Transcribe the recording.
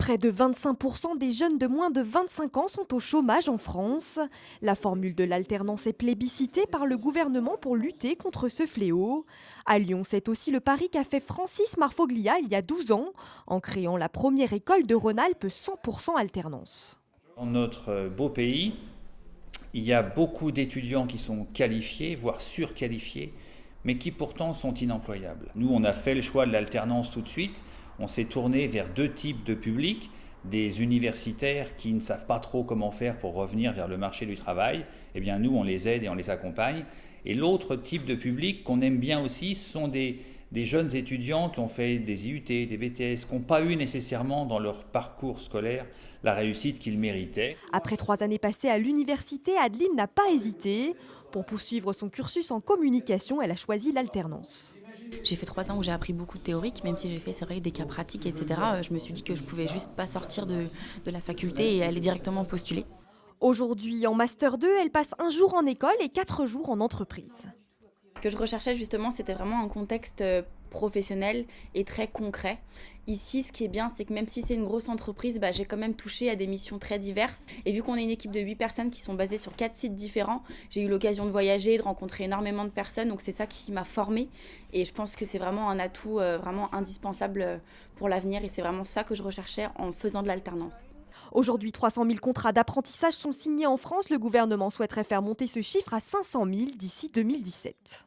Près de 25% des jeunes de moins de 25 ans sont au chômage en France. La formule de l'alternance est plébiscitée par le gouvernement pour lutter contre ce fléau. À Lyon, c'est aussi le pari qu'a fait Francis Marfoglia il y a 12 ans, en créant la première école de Rhône-Alpes 100% alternance. Dans notre beau pays, il y a beaucoup d'étudiants qui sont qualifiés, voire surqualifiés, mais qui pourtant sont inemployables. Nous, on a fait le choix de l'alternance tout de suite. On s'est tourné vers deux types de publics, des universitaires qui ne savent pas trop comment faire pour revenir vers le marché du travail. Eh bien, nous, on les aide et on les accompagne. Et l'autre type de public qu'on aime bien aussi, ce sont des jeunes étudiants qui ont fait des IUT, des BTS, qui n'ont pas eu nécessairement dans leur parcours scolaire la réussite qu'ils méritaient. Après 3 années passées à l'université, Adeline n'a pas hésité. Pour poursuivre son cursus en communication, elle a choisi l'alternance. J'ai fait 3 ans où j'ai appris beaucoup de théorique, même si j'ai fait, c'est vrai, des cas pratiques, etc. Je me suis dit que je pouvais juste pas sortir de la faculté et aller directement postuler. Aujourd'hui, en Master 2, elle passe 1 jour en école et 4 jours en entreprise. Ce que je recherchais justement, c'était vraiment un contexte professionnel et très concret. Ici, ce qui est bien, c'est que même si c'est une grosse entreprise, j'ai quand même touché à des missions très diverses. Et vu qu'on est une équipe de 8 personnes qui sont basées sur 4 sites différents, j'ai eu l'occasion de voyager, de rencontrer énormément de personnes. Donc c'est ça qui m'a formée. Et je pense que c'est vraiment un atout vraiment indispensable pour l'avenir. Et c'est vraiment ça que je recherchais en faisant de l'alternance. Aujourd'hui, 300 000 contrats d'apprentissage sont signés en France. Le gouvernement souhaiterait faire monter ce chiffre à 500 000 d'ici 2017.